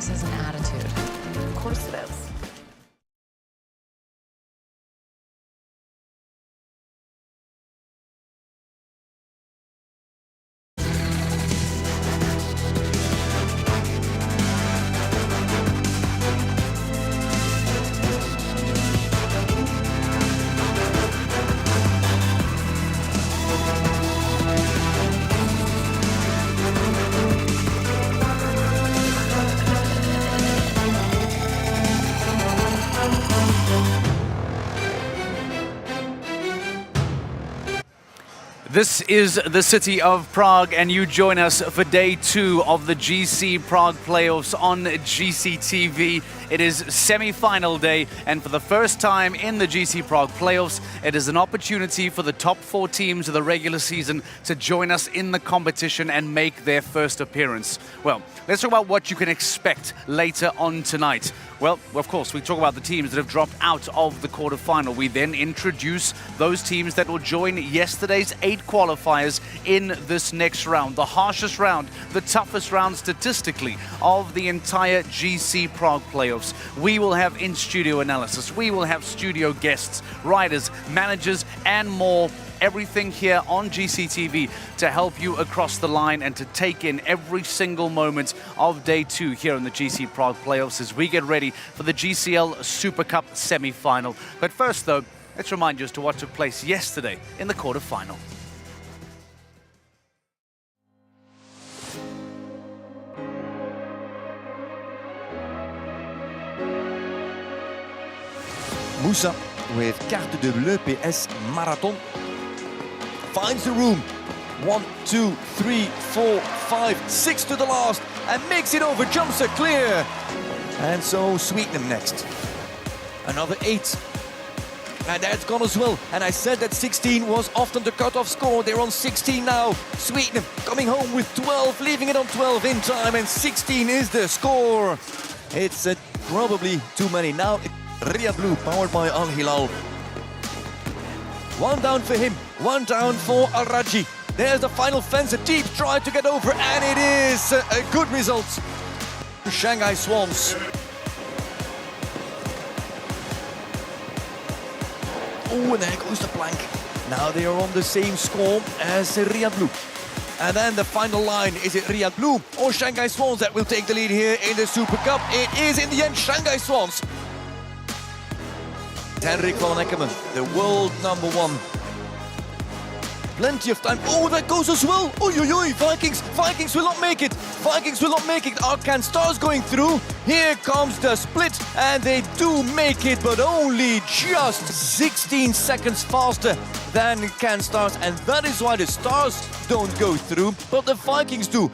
promises and attitude. Of course it is. This is the city of Prague, and you join us for day 2 of the GC Prague playoffs on GCTV. It is semi-final day, and for the first time in the GC Prague playoffs, it is an opportunity for the top 4 teams of the regular season to join us in the competition and make their first appearance. Well, let's talk about what you can expect later on tonight. Well, of course, we talk about the teams that have dropped out of the quarterfinal. We then introduce those teams that will join yesterday's 8 qualifiers in this next round. The harshest round, the toughest round statistically of the entire GC Prague playoffs. We will have in-studio analysis. We will have studio guests, riders, managers, and more. Everything here on GCTV to help you across the line and to take in every single moment of day 2 here in the GC Prague playoffs as we get ready for the GCL Super Cup semi-final. But first, though, let's remind you as to what took place yesterday in the quarterfinal. Moussa with Carte de Bleu PS Marathon finds the room. 1, 2, 3, 4, 5, 6 to the last and makes it over, jumps her clear. And so Sweetenham next. Another 8. And that's gone as well. And I said that 16 was often the cut-off score. They're on 16 now. Sweetenham coming home with 12, leaving it on 12 in time. And 16 is the score. It's probably too many now. Riyadh Blue, powered by Al Hilal. 1 down for him, 1 down for Al Raji. There's the final fence, a deep try to get over, and it is a good result. Shanghai Swans. Oh, and there goes the plank. Now they are on the same score as Riyadh Blue. And then the final line, is it Riyadh Blue or Shanghai Swans that will take the lead here in the Super Cup? It is in the end Shanghai Swans. Henrik van Eckermann, the world #1. Plenty of time. Oh, that goes as well. Oi, oi, oi, Vikings will not make it. Vikings will not make it. Are Can Stars going through? Here comes the split, and they do make it, but only just 16 seconds faster than Can Stars, and that is why the Stars don't go through, but the Vikings do.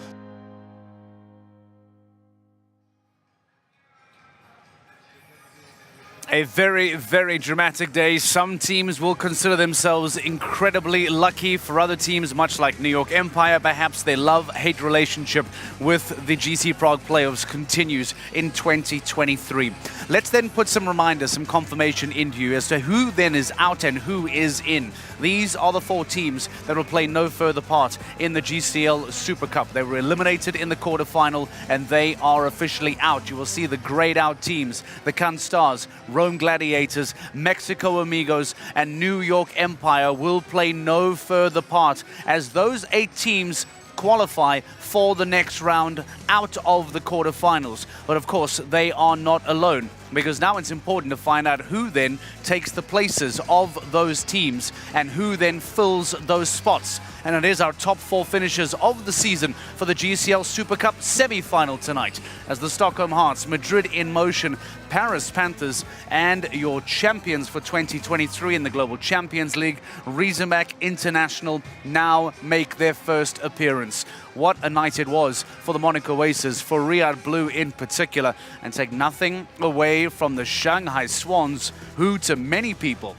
A very, very dramatic day. Some teams will consider themselves incredibly lucky. For other teams, much like New York Empire, perhaps their love-hate relationship with the GC Prague playoffs continues in 2023. Let's then put some reminders, some confirmation into you as to who then is out and who is in. These are the 4 teams that will play no further part in the GCL Super Cup. They were eliminated in the quarterfinal and they are officially out. You will see the grayed out teams, the Can Stars, Rome Gladiators, Mexico Amigos, and New York Empire will play no further part as those 8 teams qualify for the next round out of the quarterfinals. But of course, they are not alone, because now it's important to find out who then takes the places of those teams and who then fills those spots. And it is our top 4 finishers of the season for the GCL Super Cup semi-final tonight, as the Stockholm Hearts, Madrid in Motion, Paris Panthers, and your champions for 2023 in the Global Champions League, Riesenbach International, now make their first appearance. What a night it was for the Monaco Aces, for Riyadh Blue in particular, and take nothing away from the Shanghai Swans, who to many people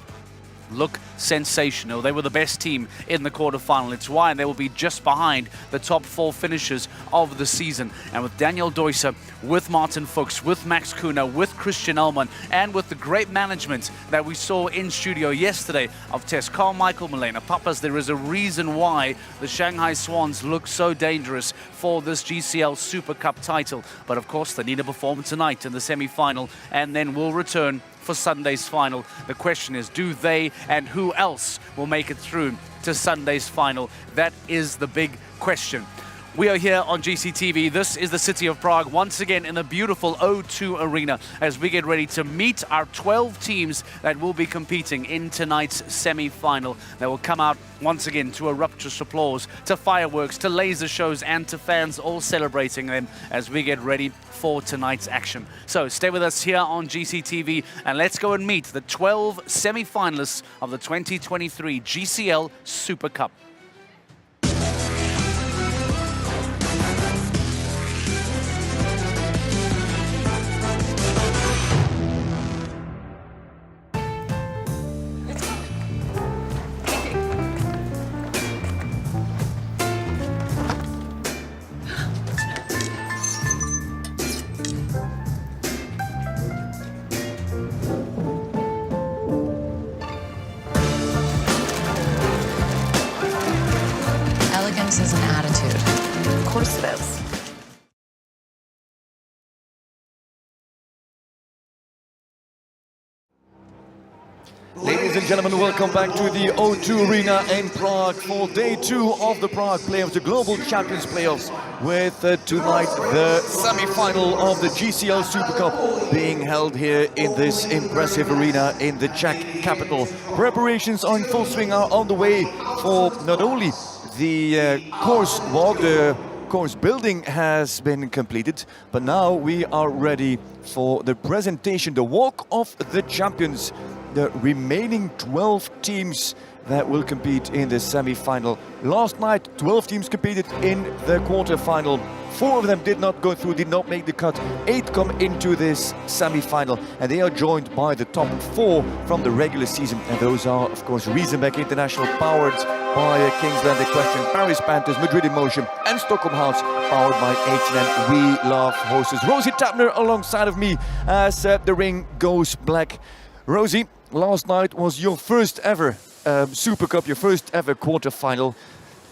look sensational. They were the best team in the quarterfinal. It's why they will be just behind the top 4 finishers of the season. And with Daniel Deusser, with Martin Fuchs, with Max Kuhner, with Christian Ullmann, and with the great management that we saw in studio yesterday of Tess Carmichael, Milena Pappas, there is a reason why the Shanghai Swans look so dangerous for this GCL Super Cup title. But of course, they need to perform tonight in the semi-final, and then we'll return for Sunday's final. The question is, do they and who else will make it through to Sunday's final? That is the big question. We are here on GCTV. This is the city of Prague, once again in the beautiful O2 Arena, as we get ready to meet our 12 teams that will be competing in tonight's semi-final. They will come out once again to a rapturous applause, to fireworks, to laser shows, and to fans all celebrating them as we get ready for tonight's action. So stay with us here on GCTV, and let's go and meet the 12 semi-finalists of the 2023 GCL Super Cup. Elegance is an attitude. Of course it is. Ladies and gentlemen, welcome back to the O2 Arena in Prague for day 2 of the Prague Playoffs, the Global Champions Playoffs, with tonight the semi-final of the GCL Super Cup being held here in this impressive arena in the Czech capital. Preparations are in full swing, are on the way for not only the course walk, the course building has been completed, but now we are ready for the presentation, the Walk of the Champions. The remaining 12 teams that will compete in the semi-final. Last night, 12 teams competed in the quarter-final. 4 of them did not go through, did not make the cut. 8 come into this semi-final, and they are joined by the top 4 from the regular season. And those are, of course, Riesenbeck International, powered by Kingsland Equestrian, Paris Panthers, Madrid Emotion, and Stockholm House, powered by H&M We Love Horses. Rosie Tapner alongside of me as the ring goes black. Rosie, last night was your first ever Super Cup, your first ever quarter-final.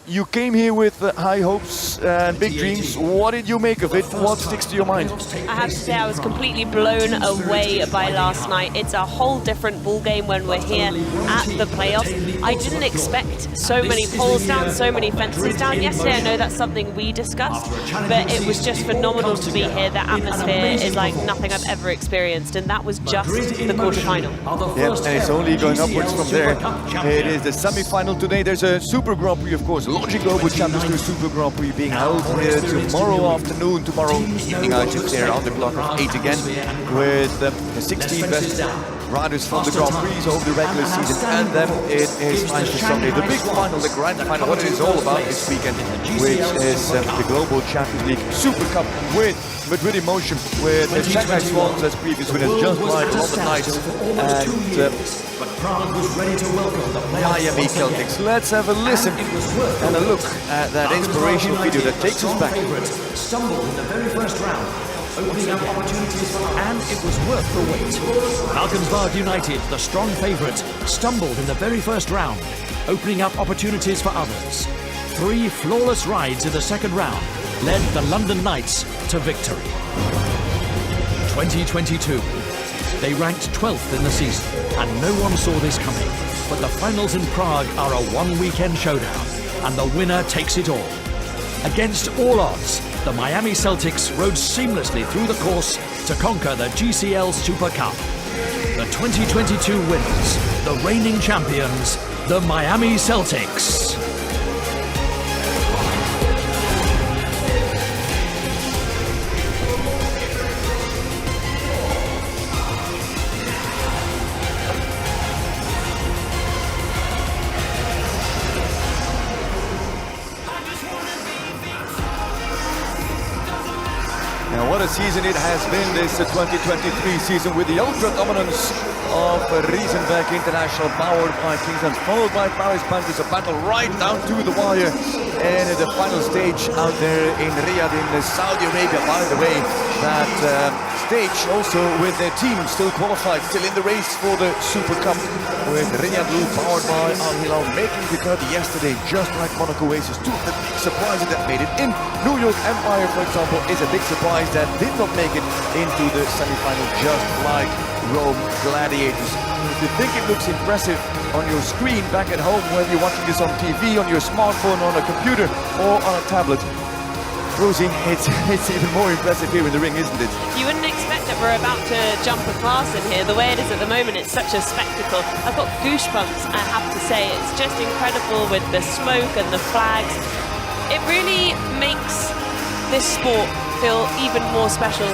You came here with high hopes and big dreams. What did you make of it? What sticks to your mind? I have to say I was completely blown away by last night. It's a whole different ball game when we're here at the playoffs. I didn't expect so many poles down, so many fences down. Yesterday, I know that's something we discussed, but it was just phenomenal to be here. The atmosphere is like nothing I've ever experienced, and that was just the quarter-final. Yeah, and it's only going upwards from there. It is the semi-final today. There's a Super Grand Prix, of course. Logic Global Champions Tour Super Grand Prix being held here tomorrow afternoon, tomorrow evening. I should say around the clock of 8 again, with the 16 best riders from the Grand Prix of the regular season, and then it is time for Sunday, the big final, the grand final, what it is all about this weekend, which is the Global Champions League Super Cup with Madrid Emotion, with the Shanghai Swans as previous winners, just like London Knights, and but Prague was ready to welcome the Miami Celtics. Let's have a listen and a look at that inspirational video that takes us back. Stumbled in the very first round, opening up opportunities for others. And it was worth the wait. Valkenswaard United, the strong favourite, stumbled in the very first round, opening up opportunities for others. 3 flawless rides in the second round led the London Knights to victory. 2022. They ranked 12th in the season, and no one saw this coming. But the finals in Prague are a one-weekend showdown, and the winner takes it all. Against all odds, the Miami Celtics rode seamlessly through the course to conquer the GCL Super Cup. The 2022 winners, the reigning champions, the Miami Celtics. Now what a season it has been, this 2023 season, with the ultra dominance of Riesenberg International, powered by Kingsland, followed by Paris Panthers. A battle right down to the wire, and the final stage out there in Riyadh in Saudi Arabia. By the way, that stage also with their team still qualified, still in the race for the Super Cup, with Riyadh Blue powered by Al Hilal making the cut yesterday, just like Monaco Aces. Two of the big surprises that made it in. New York Empire, for example, is a big surprise that did not make it into the semi-final, just like Rome Gladiators. If you think it looks impressive on your screen back at home, whether you're watching this on TV, on your smartphone, on a computer or on a tablet, Rosie, it's even more impressive here in the ring, isn't it? You wouldn't expect that we're about to jump a class in here. The way it is at the moment, it's such a spectacle. I've got goosebumps, I have to say. It's just incredible with the smoke and the flags. It really makes this sport feel even more special.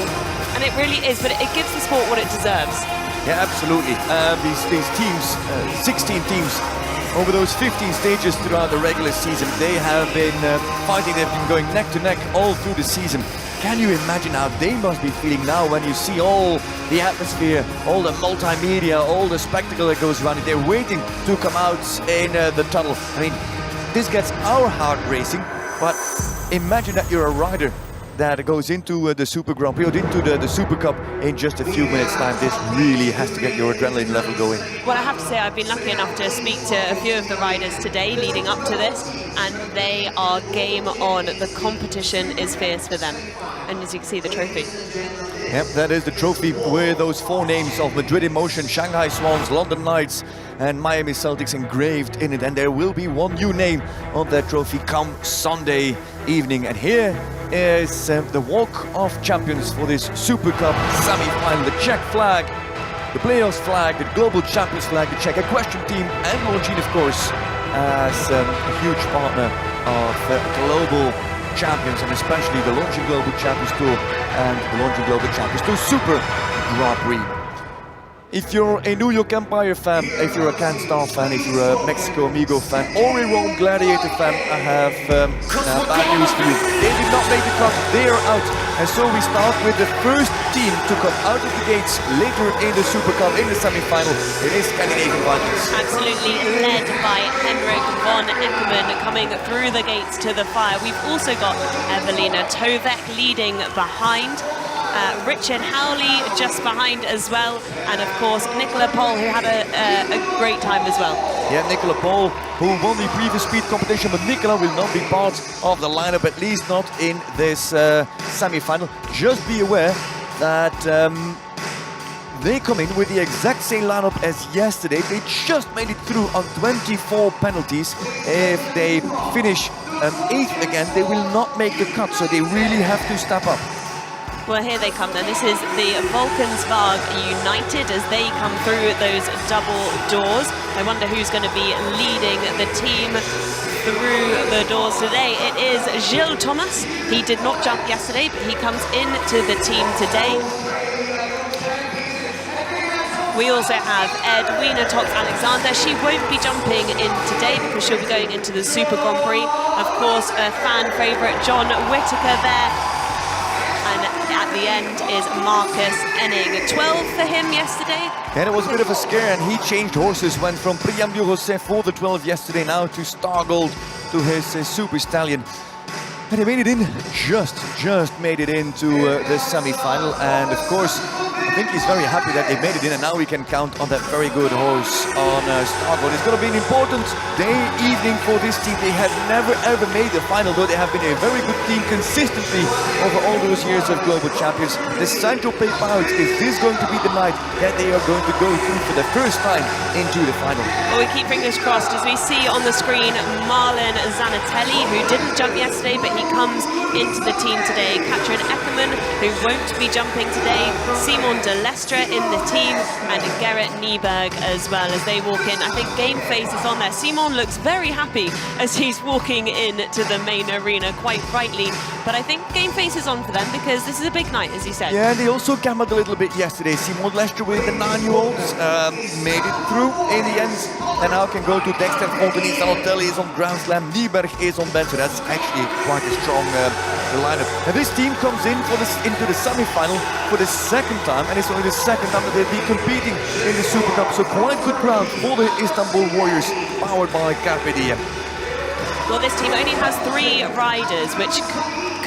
And it really is, but it gives the sport what it deserves. Yeah, absolutely. These teams, 16 teams, over those 15 stages throughout the regular season, they have been fighting. They've been going neck to neck all through the season. Can you imagine how they must be feeling now when you see all the atmosphere, all the multimedia, all the spectacle that goes around it? They're waiting to come out in the tunnel. I mean, this gets our heart racing, but imagine that you're a rider that goes into the Super Grand Prix, or into the Super Cup in just a few minutes' time. This really has to get your adrenaline level going. Well, I have to say, I've been lucky enough to speak to a few of the riders today leading up to this, and they are game on. The competition is fierce for them. And as you can see, the trophy. Yep, that is the trophy with those four names of Madrid Emotion, Shanghai Swans, London Knights and Miami Celtics engraved in it. And there will be one new name on that trophy come Sunday evening. And here is the Walk of Champions for this Super Cup semi-final. The Czech flag, the playoffs flag, the Global Champions flag, the Czech Equestrian team, and Longines, of course, as a huge partner of global champions, and especially the Longines Global Champions Tour and the Longines Global Champions Tour Super Grand Prix. If you're a New York Empire fan, if you're a CanStar fan, if you're a Mexico Amigo fan, or a Rome Gladiator fan, I have bad news for you. They did not make the cut, they are out. And so we start with the first team to come out of the gates later in the Super Cup, in the semi-final. It is Scandinavian Vikings. Absolutely led by Henrik von Eckermann coming through the gates to the fire. We've also got Evelina Tovek leading behind. Richard Howley just behind as well, and of course Nicola Pohl, who had a great time as well. Yeah, Nicola Pohl, who won the previous speed competition, but Nicola will not be part of the lineup, at least not in this semi-final. Just be aware that they come in with the exact same lineup as yesterday. They just made it through on 24 penalties. If they finish 8th again, they will not make the cut, so they really have to step up. Well, here they come then. This is the Volkensvarg United as they come through those double doors. I wonder who's going to be leading the team through the doors today. It is Gilles Thomas. He did not jump yesterday, but he comes into the team today. We also have Edwina Tox-Alexander. She won't be jumping in today because she'll be going into the Super Grand Prix. Of course, a fan favourite, John Whittaker there. And at the end is Marcus Enning. 12 for him yesterday. And it was a bit of a scare, and he changed horses, went from Priam du Rosset for the 12 yesterday, now to Star Gold, to his Super Stallion. And he made it in, just made it into the semi-final. And of course, I think he's very happy that they made it in, and now we can count on that very good horse on Star Gold. It's going to be an important day, evening for this team. They have never ever made the final, though they have been a very good team consistently over all those years of global champions. The Saint-Tropez Pirates, is this going to be the night that they are going to go through for the first time into the final? Well, we keep fingers crossed as we see on the screen Marlon Zanatelli, who didn't jump yesterday, but he comes into the team today. Katrin Eckermann, who won't be jumping today. Simon de Lestre in the team, and Gerrit Nieberg as well as they walk in. I think Game Face is on there. Simon looks very happy as he's walking in to the main arena, quite rightly, But I think game face is on for them because this is a big night, as you said. Yeah, and they also gambled a little bit yesterday. Simon Lester with the 9-year-olds made it through in the end, and now can go to Dexter Fontenay. Zanotelli is on Grand Slam, Nieberg is on bench, so that's actually quite a strong lineup. And this team comes in for into the semi-final for the second time, and it's only the second time that they'll be competing in the Super Cup, so quite good ground for the Istanbul Warriors, powered by Carpe Diem. Well, this team only has 3 riders, which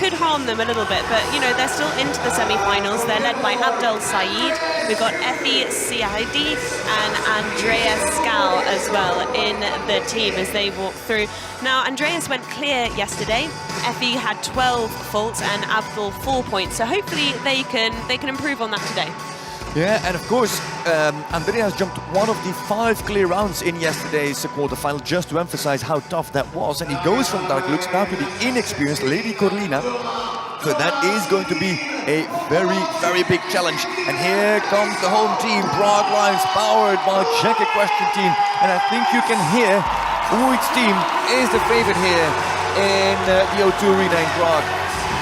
could harm them a little bit, but you know, they're still into the semi-finals. They're led by Abdel Saeed. We've got Effie Siadi and Andreas Skal as well in the team as they walk through. Now, Andreas went clear yesterday. Effie had 12 faults and Abdel 4 points, so hopefully they can improve on that today. Yeah, and of course, Andreas jumped one of the 5 clear rounds in yesterday's quarterfinal, just to emphasize how tough that was. And he goes from dark looks now to the inexperienced Lady Corlina. So that is going to be a very, very big challenge. And here comes the home team, Prague Lions, powered by Czech Equestrian Team. And I think you can hear which team is the favorite here in the O2 Arena in Prague.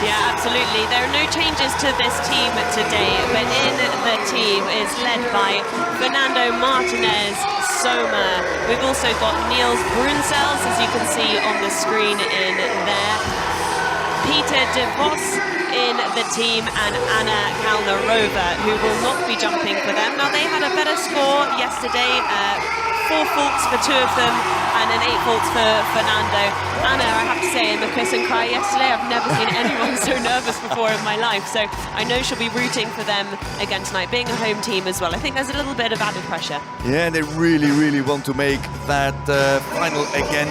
Yeah, absolutely. There are no changes to this team today, but in the team is led by Fernando Martinez Soma. We've also got Niels Brunsels, as you can see on the screen in there. Peter De Vos in the team, and Anna Kalnarova, who will not be jumping for them. Now, they had a better score yesterday. 4 faults for 2 of them and an 8 faults for Fernando. Anna, I have to say, in the kiss and cry yesterday, I've never seen anyone so nervous before in my life. So I know she'll be rooting for them again tonight, being a home team as well. I think there's a little bit of added pressure. Yeah, and they really, really want to make that final again,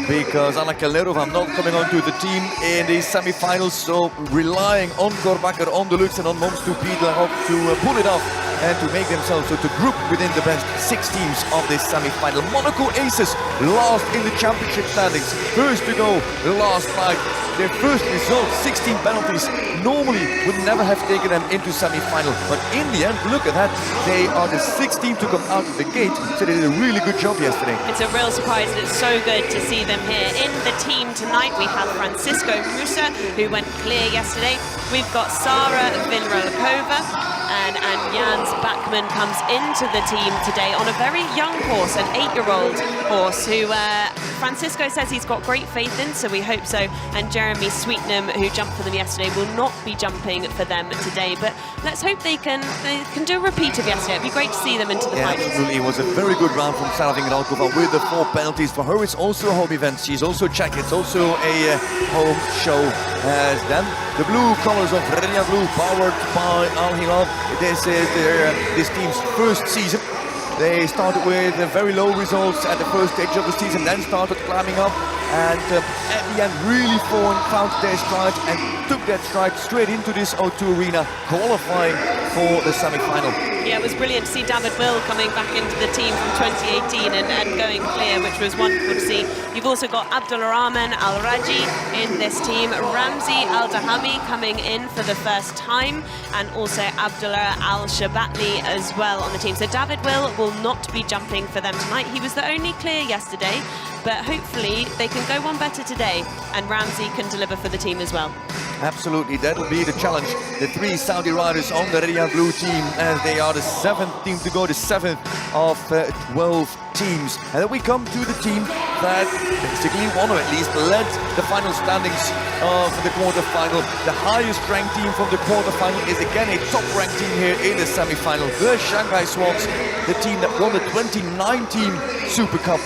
because Anna Kalnerova not coming onto the team in the semi-finals, so relying on Korbacher, on Deluxe and on Moms to pull it off and to make themselves to group within the best 6 teams of this semi-final. Monaco Aces last in the championship standings, first to go last night. Their first result, 16 penalties, normally would never have taken them into semi-final, but in the end, look at that, they are the 6th team to come out of the gate, so they did a really good job yesterday. It's a real surprise, and it's so good to see them here. In the team tonight, we have Francisco Musa, who went clear yesterday. We've got Sara Vinrolakova, and Jans Backman comes into the team today on a very young horse, an 8-year-old horse, who Francisco says he's got great faith in, so we hope so. And Jeremy Sweetnam, who jumped for them yesterday, will not be jumping for them today. But let's hope they can do a repeat of yesterday. It'd be great to see them into the finals. Absolutely. It was a very good round from Sara Vinrolakova with the 4 penalties. For her, it's also a home event. She's also Czech. It's also a home show. As then the blue colors of Redia Blue, powered by Al Hilal. This is this team's first season. They started with very low results at the first stage of the season, then started climbing up, and at the end really found their stride and took that stride straight into this O2 Arena, qualifying for the semi-final. Yeah, it was brilliant to see David Will coming back into the team from 2018 and going clear, which was wonderful to see. You've also got Abdulrahman Al-Raji in this team, Ramzi Al-Dahami coming in for the first time, and also Abdullah Al-Shabatli as well on the team. So David Will not be jumping for them tonight. He was the only clear yesterday, but hopefully they can go one better today, and Ramzi can deliver for the team as well. Absolutely, that'll be the challenge. The 3 Saudi riders on the Redia Blue team, as they are the 7th team to go, the 7th of 12 teams. And then we come to the team that basically won, or at least led the final standings of the quarterfinal. The highest ranked team from the quarterfinal is again a top-ranked team here in the semi-final. The Shanghai Swans, the team that won the 2019 Super Cup,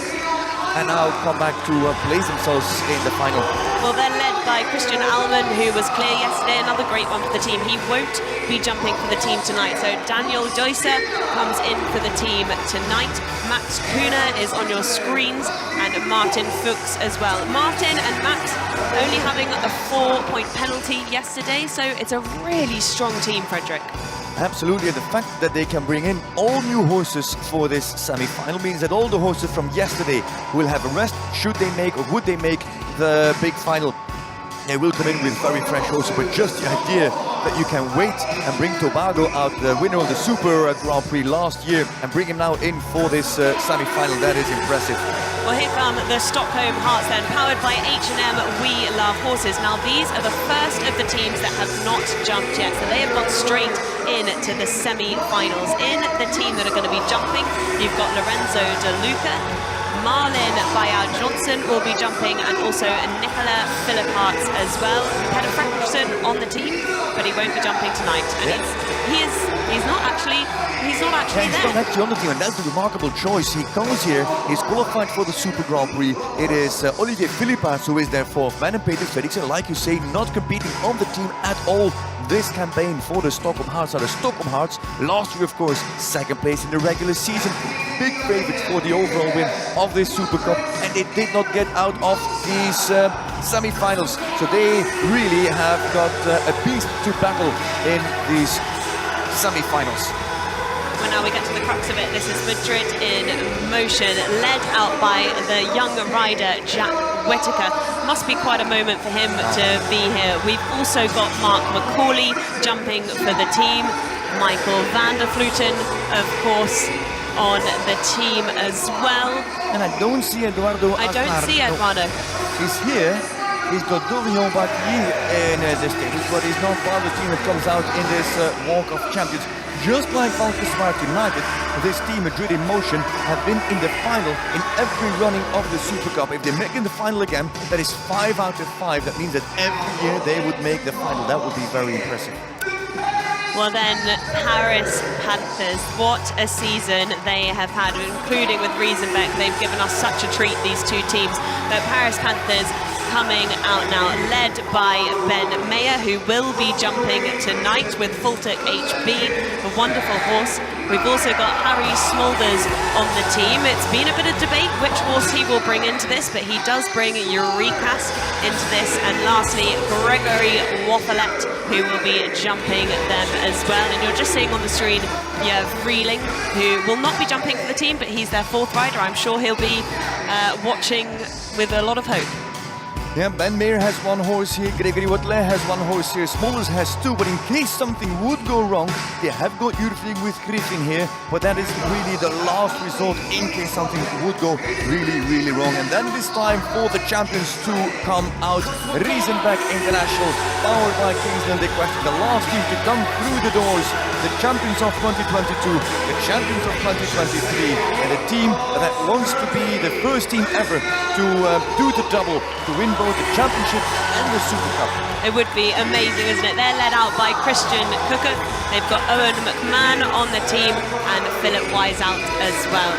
and now come back to place themselves in the final. Well, they're led by Christian Alman, who was clear yesterday, another great one for the team. He won't be jumping for the team tonight. So Daniel Deusser comes in for the team tonight. Max Kuhner is on your screens, and Martin Fuchs as well. Martin and Max only having a 4-point penalty yesterday, so it's a really strong team, Frederick. Absolutely, the fact that they can bring in all new horses for this semi-final means that all the horses from yesterday will have a rest should they make, or would they make, the big final. They will come in with very fresh also, but just the idea that you can wait and bring Tobago out, the winner of the Super Grand Prix last year, and bring him now in for this semi-final, that is impressive. Well, here come the Stockholm Hearts then, powered by H&M We Love Horses. Now, these are the first of the teams that have not jumped yet, so they have gone straight into the semi-finals. In the team that are going to be jumping, you've got Lorenzo De Luca, Marlin Bayard-Johnson will be jumping, and also Nicola Philipp-Hartz as well. Peter Fredriksson on the team, but he won't be jumping tonight. And he's not actually there. He's not actually on the team, and that's a remarkable choice. He comes here, he's qualified for the Super Grand Prix. It is Olivier Philipp-Hartz who is their fourth man, and Peter Fredriksson, like you say, not competing on the team at all this campaign for the Stockholm Hearts. The Stockholm Hearts, last year, of course, second place in the regular season. Big favorites for the overall win of this Super Cup, and they did not get out of these semi-finals. So they really have got a beast to battle in these semi-finals. Well, now we get to the crux of it. This is Madrid in motion, led out by the young rider Jack Whittaker. Must be quite a moment for him to be here. We've also got Mark McCauley jumping for the team. Michael van der Vleuten, of course, on the team as well. And I don't see Eduardo. I don't see Eduardo. He's here. He's got Dorian Bartier in the stage, but he's not part of the team that comes out in this Walk of Champions. Just like Valkenswaard United, this team, Madrid in motion, have been in the final in every running of the Super Cup. If they make in the final again, that is 5 out of 5. That means that every year they would make the final. That would be very impressive. Well then, Paris Panthers, what a season they have had, including with Riesenbeck. They've given us such a treat, these two teams. But Paris Panthers coming out now, led by Ben Mayer, who will be jumping tonight with Fultek HB, a wonderful horse. We've also got Harry Smulders on the team. It's been a bit of debate which horse he will bring into this, but he does bring Eurekask into this. And lastly, Gregory Waffalette, who will be jumping them as well. And you're just seeing on the screen, you have Reeling, who will not be jumping for the team, but he's their fourth rider. I'm sure he'll be watching with a lot of hope. Yeah, Ben Mayer has one horse here, Gregory Watley has one horse here, Smulders has two, but in case something would go wrong, they have got Jurfling with Griffin here, but that is really the last resort in case something would go really, really wrong. And then this time for the champions to come out, Riesenbeck International, powered by Kingsland, they question the last team to come through the doors, the champions of 2022, the champions of 2023, and a team that wants to be the first team ever to do the double, to win both the championship and the Super Cup. It would be amazing, isn't it? They're led out by Christian Cooker. They've got Owen McMahon on the team and Philip Wiseout as well.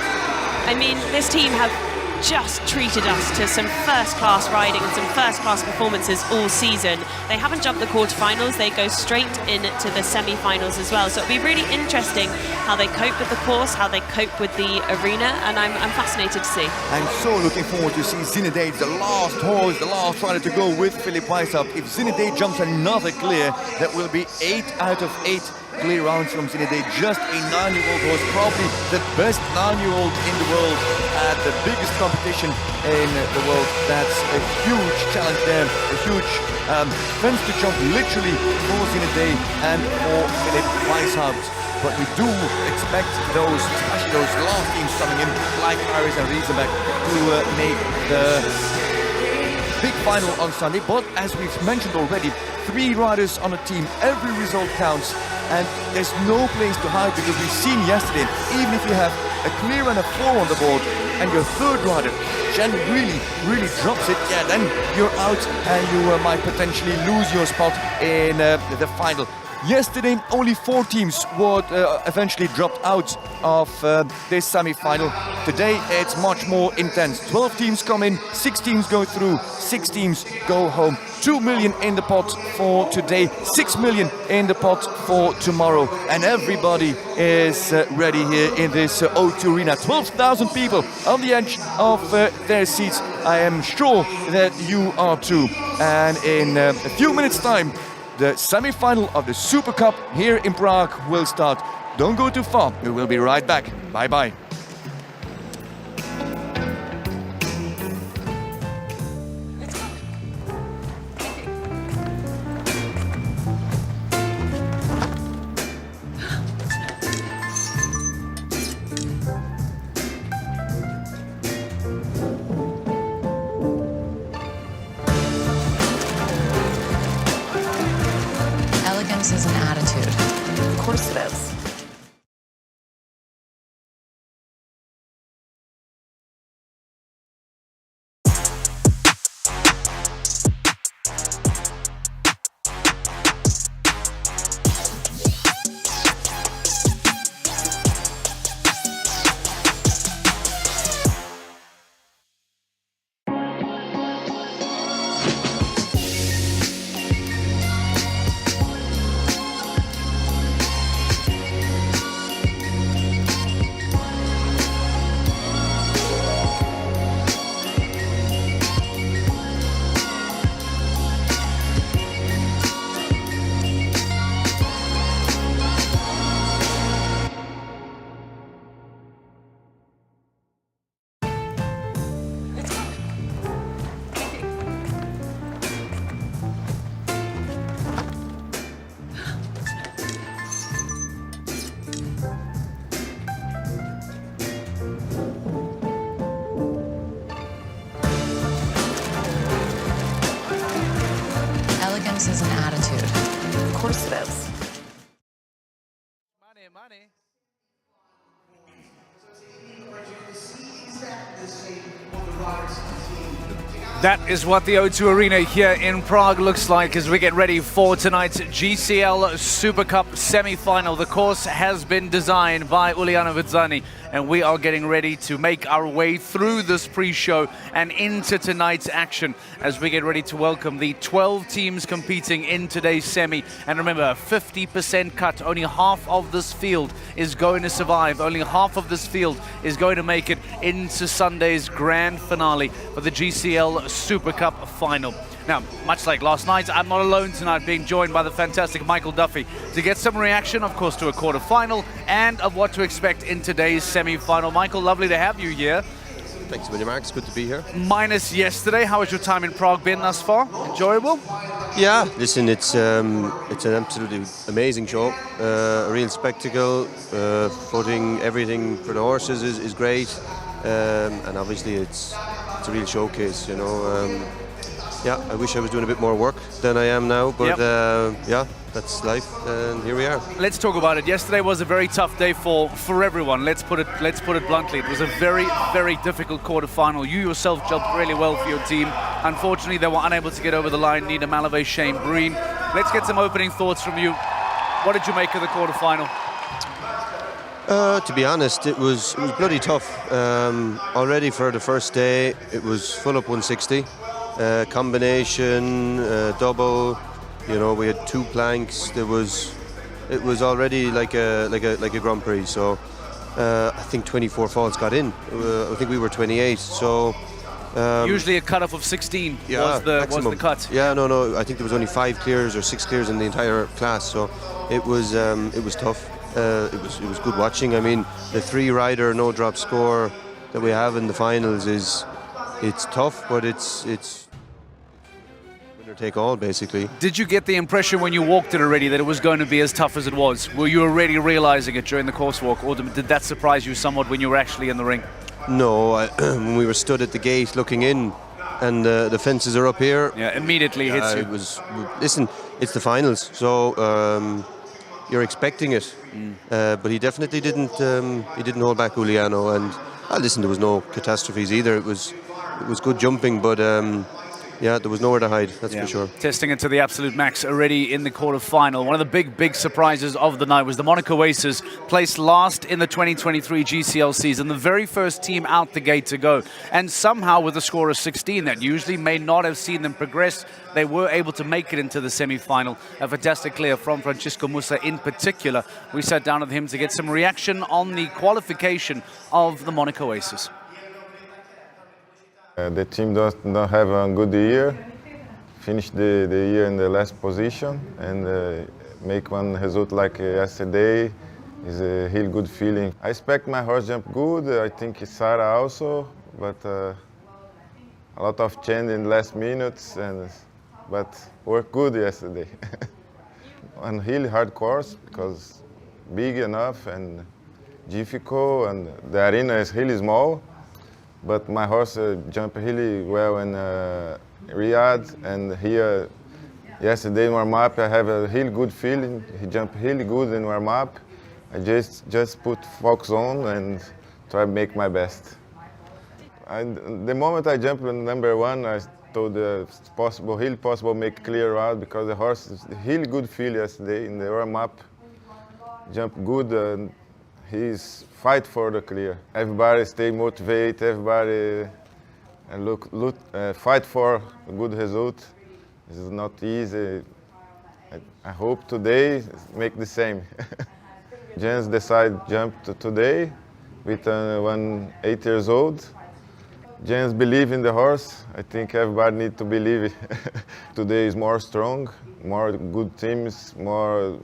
I mean, this team have just treated us to some first-class riding and some first-class performances all season. They haven't jumped the quarterfinals, they go straight into the semi-finals as well. So it'll be really interesting how they cope with the course, how they cope with the arena, and I'm fascinated to see. I'm so looking forward to see Zinedine, the last horse, the last rider to go with Philip Wiseout. If Zinedine jumps another clear, that will be 8 out of 8 clear rounds from Zinedine. Just a 9-year-old horse, probably the best 9-year-old in the world at the biggest competition in the world. That's a huge challenge there, a huge fence to jump literally for Zinedine and for Philip Wiseout. But we do expect those, especially those last teams coming in, like Paris and Riesenbeck, to make the big final on Sunday. But as we've mentioned already, 3 riders on a team, every result counts, and there's no place to hide, because we've seen yesterday, even if you have a clear and a 4 on the board, and your third rider, Jen, really drops it, yeah, then you're out and you might potentially lose your spot in the final. Yesterday, only 4 teams would eventually dropped out of this semi-final. Today, it's much more intense. 12 teams come in, 6 teams go through, 6 teams go home. 2 million in the pot for today, 6 million in the pot for tomorrow. And everybody is ready here in this O2 Arena. 12,000 people on the edge of their seats. I am sure that you are too. And in a few minutes' time, the semi-final of the Super Cup here in Prague will start. Don't go too far, we will be right back. Bye-bye. Elegance is an attitude. Of course it is. Elegance is an attitude. Of course it is. Money. That is what the O2 Arena here in Prague looks like as we get ready for tonight's GCL Super Cup semi-final. The course has been designed by Uliano Vizzani, and we are getting ready to make our way through this pre-show and into tonight's action as we get ready to welcome the 12 teams competing in today's semi. And remember, 50% cut. Only half of this field is going to survive. Only half of this field is going to make it into Sunday's grand finale for the GCL Super Cup final. Now, much like last night, I'm not alone tonight, being joined by the fantastic Michael Duffy to get some reaction, of course, to a quarter-final and of what to expect in today's semi-final. Michael, lovely to have you here. Thanks a million, Mark. It's good to be here. Minus yesterday, how has your time in Prague been thus far? Enjoyable? Yeah, listen, it's an absolutely amazing show. A real spectacle. Footing, everything for the horses is great. And obviously it's a real showcase, you know. Yeah, I wish I was doing a bit more work than I am now, but yeah, that's life, and here we are. Let's talk about it. Yesterday was a very tough day for everyone. Let's put it bluntly. It was a very, very difficult quarter-final. You yourself jumped really well for your team. Unfortunately, they were unable to get over the line. Nina Malave, Shane Breen. Let's get some opening thoughts from you. What did you make of the quarter-final? To be honest, it was bloody tough. Already for the first day, it was full up 160. Combination, double, you know, we had 2 planks. It was already like a Grand Prix. So I think 24 faults got in. I think we were 28. So usually a cutoff of 16 was the cut. Yeah, no. I think there was only 5 clears or 6 clears in the entire class. So it was tough. It was good watching. I mean, the 3-rider no drop score that we have in the finals it's tough, but it's winner take all, basically. Did you get the impression when you walked it already that it was going to be as tough as it was? Were you already realizing it during the course walk, or did that surprise you somewhat when you were actually in the ring? No, when we were stood at the gate looking in, and the fences are up here. Yeah, immediately hits you. Listen, it's the finals, so you're expecting it, but he definitely didn't. He didn't hold back Uliano, and listen, there was no catastrophes either. It was good jumping, but yeah, there was nowhere to hide, that's for sure. Testing it to the absolute max already in the quarter-final. One of the big surprises of the night was the Monaco Aces, placed last in the 2023 GCL season, the very first team out the gate to go. And somehow with a score of 16 that usually may not have seen them progress, they were able to make it into the semi-final. A fantastic clear from Francisco Musa in particular. We sat down with him to get some reaction on the qualification of the Monaco Aces. The team don't have a good year. Finished the year in the last position, and make one result like yesterday is a real good feeling. I expect my horse jump good. I think Sarah also, but a lot of change in the last minutes, but worked good yesterday. On really hard course because big enough and difficult, and the arena is really small. But my horse jumped really well in Riyadh, and here Yesterday in warm-up, I have a really good feeling. He jumped really good in warm-up. I just put focus on and try to make my best. The moment I jumped on number 1, I thought it's possible, really possible, make clear route because the horse is really good feel yesterday in the warm-up. Jump good, and he's fight for the clear. Everybody stay motivated. Everybody fight for a good result. This is not easy. I hope today make the same. Jens decided jump today with 8 years old. Jens believe in the horse. I think everybody need to believe it. Today is more strong, more good teams, more.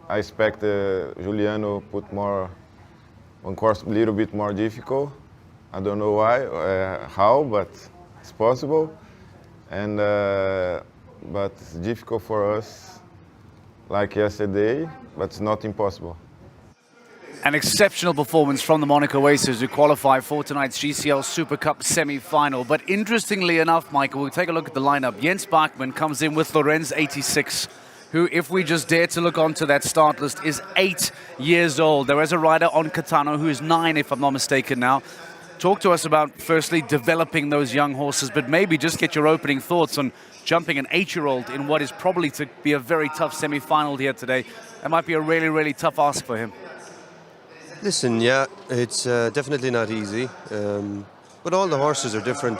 I expect Juliano put more on course a little bit more difficult. I don't know why, how, but it's possible. And but it's difficult for us, like yesterday, but it's not impossible. An exceptional performance from the Monaco Racers who qualify for tonight's GCL Super Cup semi-final. But interestingly enough, Michael, we'll take a look at the lineup. Jens Bachmann comes in with Lorenz 86, who, if we just dare to look onto that start list, is 8 years old. There is a rider on Catano who is 9, if I'm not mistaken now. Talk to us about, firstly, developing those young horses, but maybe just get your opening thoughts on jumping an 8-year-old in what is probably to be a very tough semi-final here today. That might be a really, really tough ask for him. Listen, yeah, it's definitely not easy, but all the horses are different.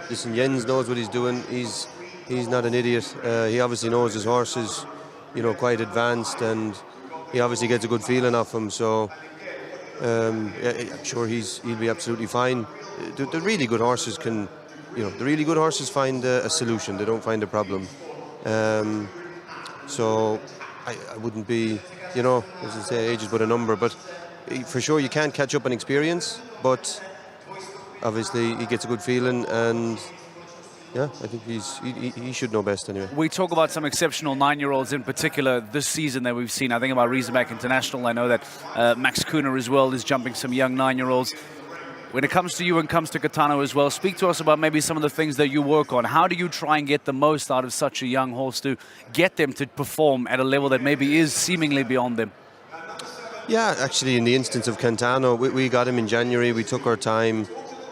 Listen, Jens knows what he's doing. He's not an idiot. He obviously knows his horses, you know, quite advanced, and he obviously gets a good feeling off him. So yeah, I'm sure he'll be absolutely fine. The really good horses can, you know, the really good horses find a solution. They don't find a problem. So I wouldn't be, you know, as I say, age is but a number, but for sure you can't catch up on experience, but obviously he gets a good feeling, and yeah, I think he should know best anyway. We talk about some exceptional 9-year-olds in particular this season that we've seen. I think about Riesenbeck International. I know that Max Kuhner as well is jumping some young 9-year-olds. When it comes to you and comes to Catano as well, speak to us about maybe some of the things that you work on. How do you try and get the most out of such a young horse to get them to perform at a level that maybe is seemingly beyond them? Yeah, actually, in the instance of Cantano, we got him in January. We took our time.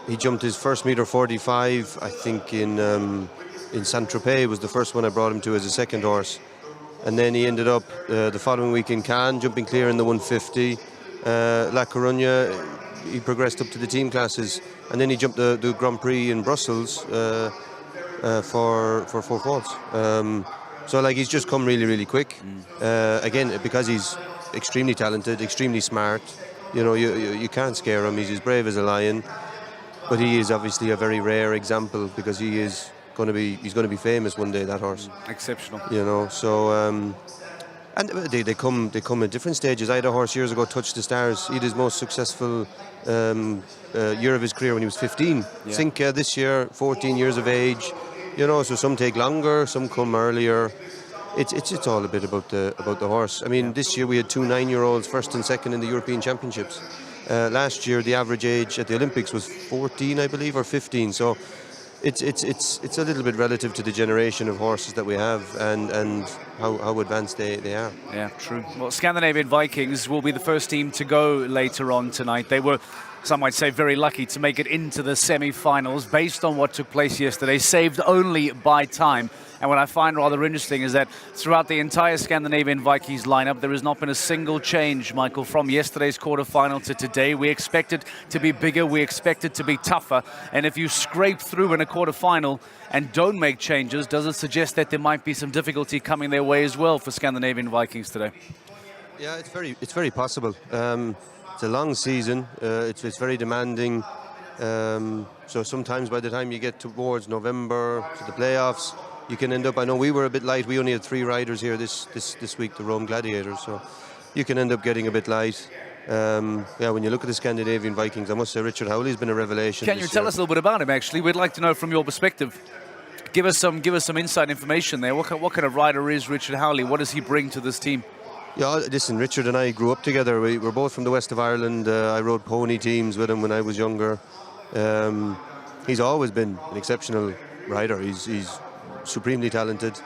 He jumped his first meter 45, I think, in Saint-Tropez was the first one I brought him to as a second horse. And then he ended up the following week in Cannes, jumping clear in the 150. La Coruña, he progressed up to the team classes. And then he jumped the Grand Prix in Brussels for 4 faults. So, like, he's just come really, really quick. Again, because he's extremely talented, extremely smart. You know, you can't scare him. He's as brave as a lion. But he is obviously a very rare example because he's going to be famous one day, that horse. Exceptional. You know, so and they come at different stages. I had a horse years ago, Touch the Stars. He had his most successful year of his career when he was 15. Yeah. Cinque this year, 14 years of age. You know, so some take longer, some come earlier. It's all a bit about the horse. I mean, this year we had 2 9-year-olds, first and second in the European Championships. Last year, the average age at the Olympics was 14, I believe, or 15. So it's a little bit relative to the generation of horses that we have and how advanced they are. Yeah, true. Well, Scandinavian Vikings will be the first team to go later on tonight. They were, some might say, very lucky to make it into the semi-finals based on what took place yesterday, saved only by time. And what I find rather interesting is that throughout the entire Scandinavian Vikings lineup, there has not been a single change, Michael, from yesterday's quarterfinal to today. We expect it to be bigger, we expect it to be tougher. And if you scrape through in a quarterfinal and don't make changes, does it suggest that there might be some difficulty coming their way as well for Scandinavian Vikings today? Yeah, it's very possible. It's a long season. It's very demanding. So sometimes by the time you get towards November to the playoffs, you can end up, I know we were a bit light. We only had 3 riders here this week, the Rome Gladiators. So you can end up getting a bit light. Yeah, when you look at the Scandinavian Vikings, I must say Richard Howley's been a revelation. Can you tell us a little bit about him, actually? We'd like to know from your perspective. Give us some inside information there. What kind of rider is Richard Howley? What does he bring to this team? Yeah, listen, Richard and I grew up together. We're both from the west of Ireland. I rode pony teams with him when I was younger. He's always been an exceptional rider. He's supremely talented.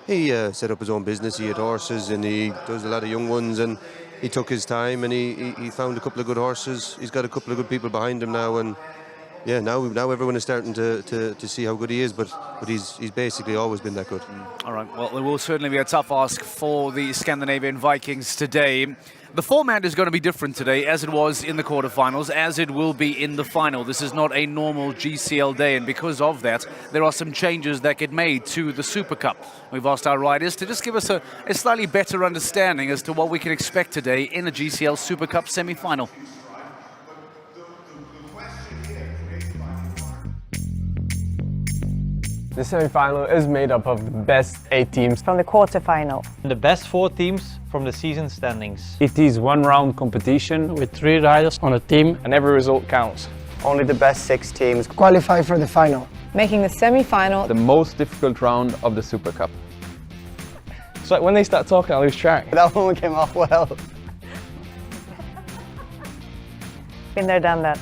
He set up his own business. He had horses, and he does a lot of young ones, and he took his time, and he found a couple of good horses. He's got a couple of good people behind him now, and yeah, now everyone is starting to see how good he is, but he's basically always been that good. All right, well, it will certainly be a tough ask for the Scandinavian Vikings today. The format is going to be different today, as it was in the quarterfinals, as it will be in the final. This is not a normal GCL day, and because of that, there are some changes that get made to the Super Cup. We've asked our riders to just give us a slightly better understanding as to what we can expect today in the GCL Super Cup semi-final. The semi-final is made up of the best 8 teams from the quarter-final. The best 4 teams from the season standings. It is one-round competition with 3 riders on a team, and every result counts. Only the best 6 teams qualify for the final, making the semi-final the most difficult round of the Super Cup. It's like when they start talking, I lose track. That one came off well. Been there, done that.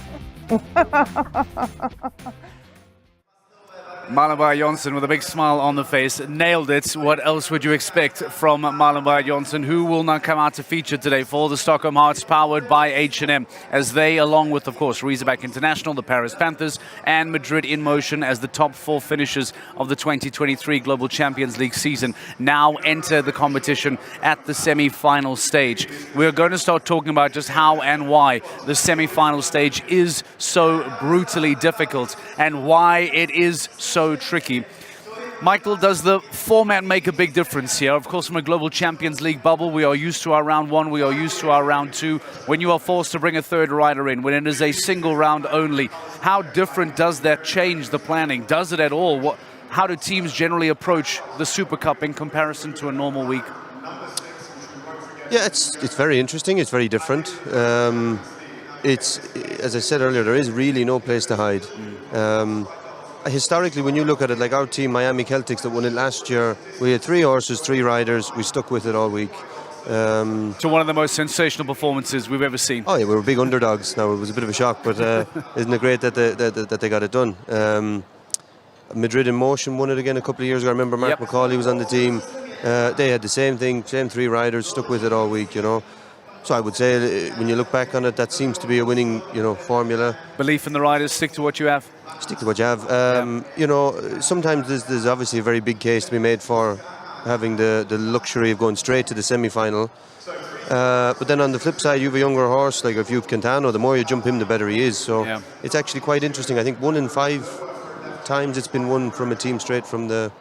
Malin Jonsson with a big smile on the face, nailed it. What else would you expect from Malin Jonsson, who will now come out to feature today for the Stockholm Hearts, powered by H&M, as they, along with, of course, Razorback International, the Paris Panthers, and Madrid in Motion as the top 4 finishers of the 2023 Global Champions League season, now enter the competition at the semi-final stage. We're going to start talking about just how and why the semi-final stage is so brutally difficult and why it is so tricky. Michael, does the format make a big difference here? Of course, from a Global Champions League bubble, we are used to our round 1, we are used to our round 2. When you are forced to bring a third rider in, when it is a single round only, how different does that change the planning? Does it at all? How do teams generally approach the Super Cup in comparison to a normal week? Yeah, it's very interesting. It's very different. It's, as I said earlier, there is really no place to hide. Historically, when you look at it, like our team, Miami Celtics, that won it last year, we had 3 horses, 3 riders. We stuck with it all week. So one of the most sensational performances we've ever seen. Oh yeah, we were big underdogs. Now it was a bit of a shock, but isn't it great that they got it done? Madrid in Motion won it again a couple of years ago. I remember Mark McCauley was on the team. They had the same thing, same 3 riders, stuck with it all week, you know. So I would say, when you look back on it, that seems to be a winning, formula. Belief in the riders, stick to what you have. Stick to what you have. You know, sometimes there's obviously a very big case to be made for having the luxury of going straight to the semi-final. But then on the flip side, you have a younger horse, like if you have Quintano, the more you jump him, the better he is. So it's actually quite interesting. I think 1 in 5 times it's been won from a team straight from the...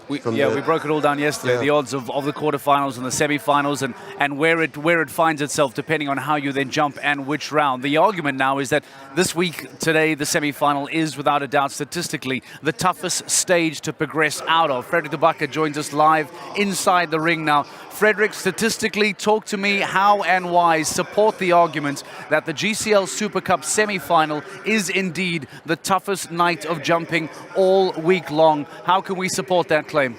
We broke it all down yesterday, the odds of the quarterfinals and the semi-finals and where it finds itself depending on how you then jump and which round. The argument now is that this week, today, the semi-final is without a doubt statistically the toughest stage to progress out of. Fredrik de Backer joins us live inside the ring now. Fredrik, statistically, talk to me how and why support the argument that the GCL Super Cup semi-final is indeed the toughest night of jumping all week long. How can we support that claim?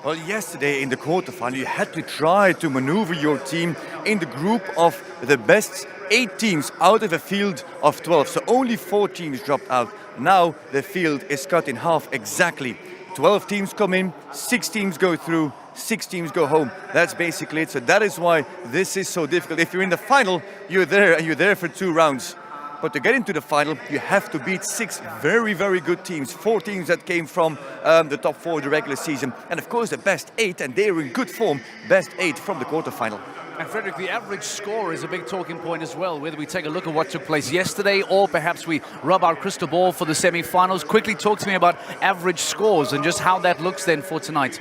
Well, yesterday in the quarterfinal, you had to try to maneuver your team in the group of the best 8 teams out of a field of 12. So only 4 teams dropped out. Now the field is cut in half exactly. 12 teams come in, 6 teams go through, 6 teams go home. That's basically it. So that is why this is so difficult. If you're in the final, you're there and you're there for 2 rounds. But to get into the final, you have to beat 6 very, very good teams. 4 teams that came from the top 4 of the regular season. And of course the best 8, and they're in good form, best 8 from the quarterfinal. And Fredrik, the average score is a big talking point as well, whether we take a look at what took place yesterday or perhaps we rub our crystal ball for the semi-finals. Quickly talk to me about average scores and just how that looks then for tonight.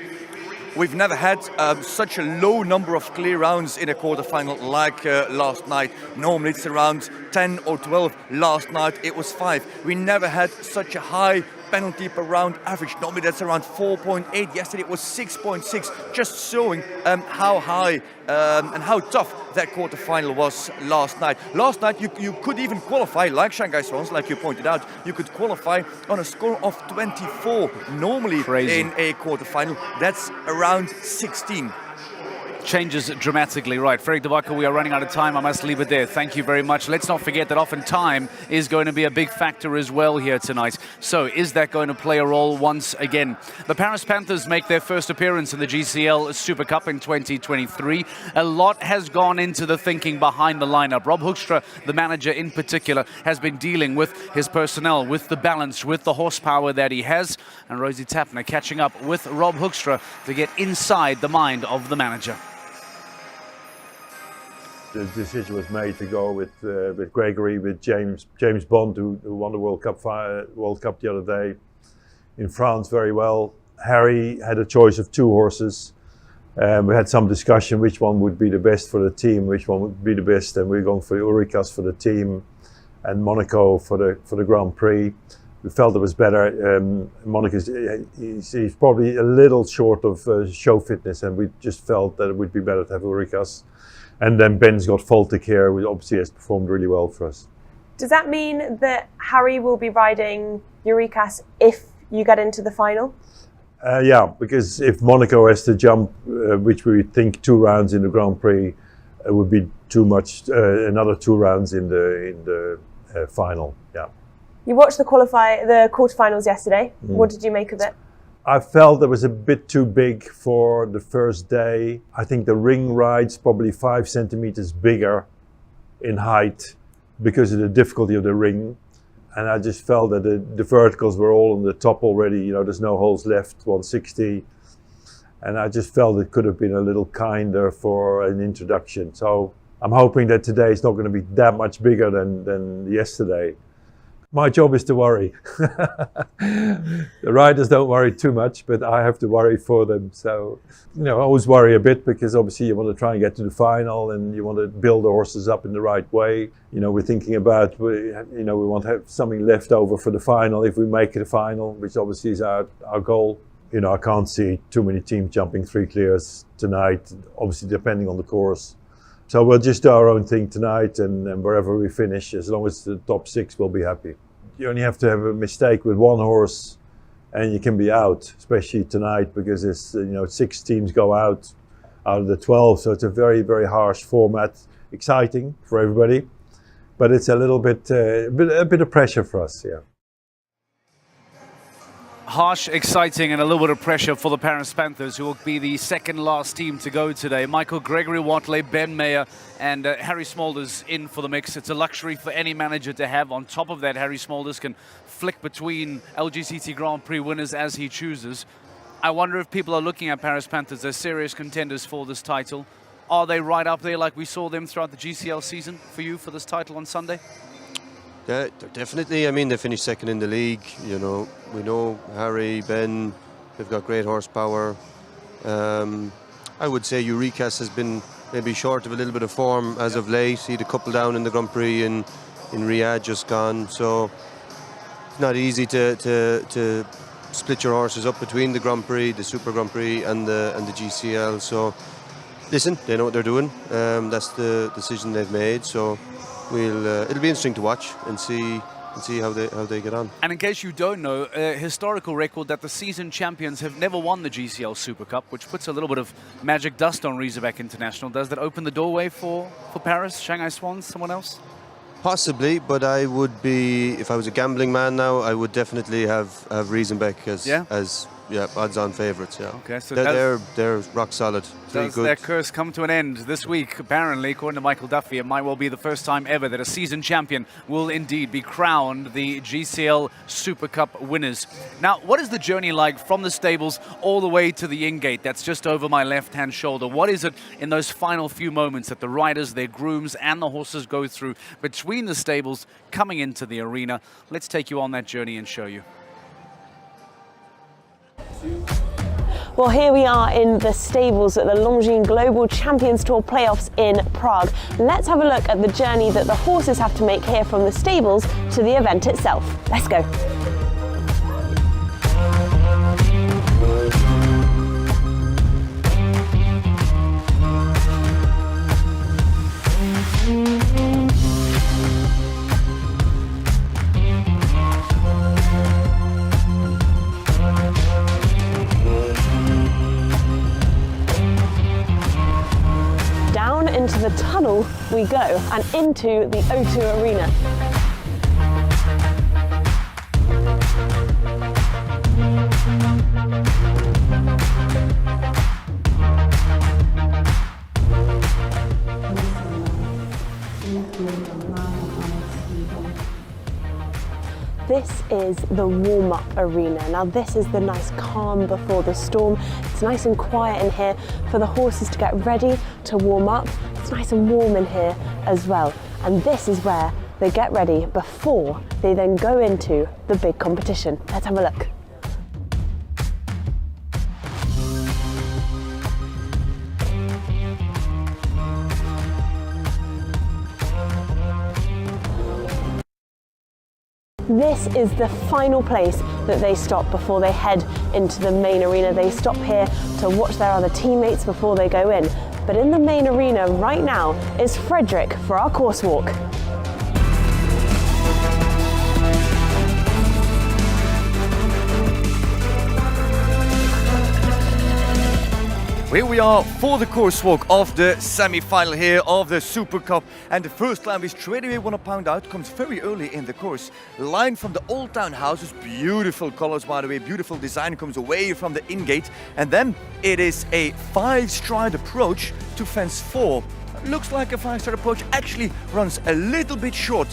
We've never had such a low number of clear rounds in a quarterfinal like last night. Normally it's around 10 or 12. Last night it was 5. We never had such a high penalty per round average. Normally that's around 4.8. Yesterday it was 6.6, just showing how high and how tough that quarterfinal was last night. Last night you could even qualify, like Shanghai Swans, like you pointed out, you could qualify on a score of 24. Normally in a quarterfinal, that's around 16. changes dramatically. Right, Frederik de Bakker, we are running out of time. I must leave it there. Thank you very much. Let's not forget that often time is going to be a big factor as well here tonight. So is that going to play a role once again? The Paris Panthers make their first appearance in the GCL Super Cup in 2023. A lot has gone into the thinking behind the lineup. Rob Hoekstra, the manager in particular, has been dealing with his personnel, with the balance, with the horsepower that he has. And Rosie Tapner catching up with Rob Hoekstra to get inside the mind of the manager. The decision was made to go with Gregory, with James Bond, who won the World Cup the other day in France very well. Harry had a choice of 2 horses. We had some discussion which one would be the best for the team, which one would be the best, and we're going for Ulricas for the team and Monaco for the Grand Prix. We felt it was better. Monaco he's probably a little short of show fitness, and we just felt that it would be better to have Ulricas. And then Ben's got Faltic here, which obviously has performed really well for us. Does that mean that Harry will be riding Ulricas if you get into the final? Yeah, because if Monaco has to jump, which we think 2 rounds in the Grand Prix, it would be too much. Another 2 rounds in the final. Yeah. You watched the quarterfinals yesterday. What did you make of it? I felt it was a bit too big for the first day. I think the ring ride's probably 5 centimeters bigger in height because of the difficulty of the ring. And I just felt that the verticals were all on the top already. You know, there's no holes left, 160. And I just felt it could have been a little kinder for an introduction. So I'm hoping that today is not going to be that much bigger than yesterday. My job is to worry. The riders don't worry too much, but I have to worry for them. So, you know, I always worry a bit because obviously you want to try and get to the final and you want to build the horses up in the right way. You know, we're thinking about, we want to have something left over for the final if we make it a final, which obviously is our goal. You know, I can't see too many teams jumping 3 clears tonight, obviously depending on the course. So we'll just do our own thing tonight, and wherever we finish, as long as the top 6, we'll be happy. You only have to have a mistake with 1 horse and you can be out, especially tonight, because it's, 6 teams go out of the 12, so it's a very, very harsh format. Exciting for everybody, but it's a little bit, a bit of pressure for us, yeah. Harsh, exciting, and a little bit of pressure for the Paris Panthers, who will be the second last team to go today. Michael, Gregory Watley, Ben Mayer, and Harry Smulders in for the mix. It's a luxury for any manager to have. On top of that, Harry Smulders can flick between LGCT Grand Prix winners as he chooses. I wonder if people are looking at Paris Panthers as serious contenders for this title. Are they right up there like we saw them throughout the GCL season for you for this title on Sunday? Yeah, definitely. I mean, they finished second in the league. You know, we know Harry, Ben, they've got great horsepower. I would say Ulricas has been maybe short of a little bit of form as of late. He had a couple down in the Grand Prix in Riyadh just gone. So it's not easy to split your horses up between the Grand Prix, the Super Grand Prix, and the GCL. So listen, they know what they're doing. That's the decision they've made. So it'll be interesting to watch and see how they get on. And in case you don't know, a historical record that the season champions have never won the GCL Super Cup, which puts a little bit of magic dust on Razorback International. Does that open the doorway for Paris, Shanghai Swans, someone else? Possibly, but I would be, if I was a gambling man now, I would definitely have Riesenbeck as odds-on favourites. Yeah. Okay, so they're rock solid. Does their curse come to an end this week? Apparently, according to Michael Duffy, it might well be the first time ever that a season champion will indeed be crowned the GCL Super Cup winners. Now, what is the journey like from the stables all the way to the in-gate? That's just over my left-hand shoulder. What is it in those final few moments that the riders, their grooms, and the horses go through between the stables coming into the arena? Let's take you on that journey and show you. Well, here we are in the stables at the Longines Global Champions Tour playoffs in Prague. Let's have a look at the journey that the horses have to make here from the stables to the event itself. Let's go. into the tunnel we go and into the O2 Arena. This is the warm-up arena. Now this is the nice calm before the storm. It's nice and quiet in here for the horses to get ready to warm up. It's nice and warm in here as well. And this is where they get ready before they then go into the big competition. Let's have a look. This is the final place that they stop before they head into the main arena. They stop here to watch their other teammates before they go in. But in the main arena right now is Frederick for our course walk. Here we are for the course walk of the semi-final here of the Super Cup, and the first line we straight away want to pound out comes very early in the course. Line from the Old Town houses, beautiful colors by the way, beautiful design, comes away from the in-gate, and then it is a 5-stride approach to fence 4. Looks like a 5-stride approach, actually runs a little bit short.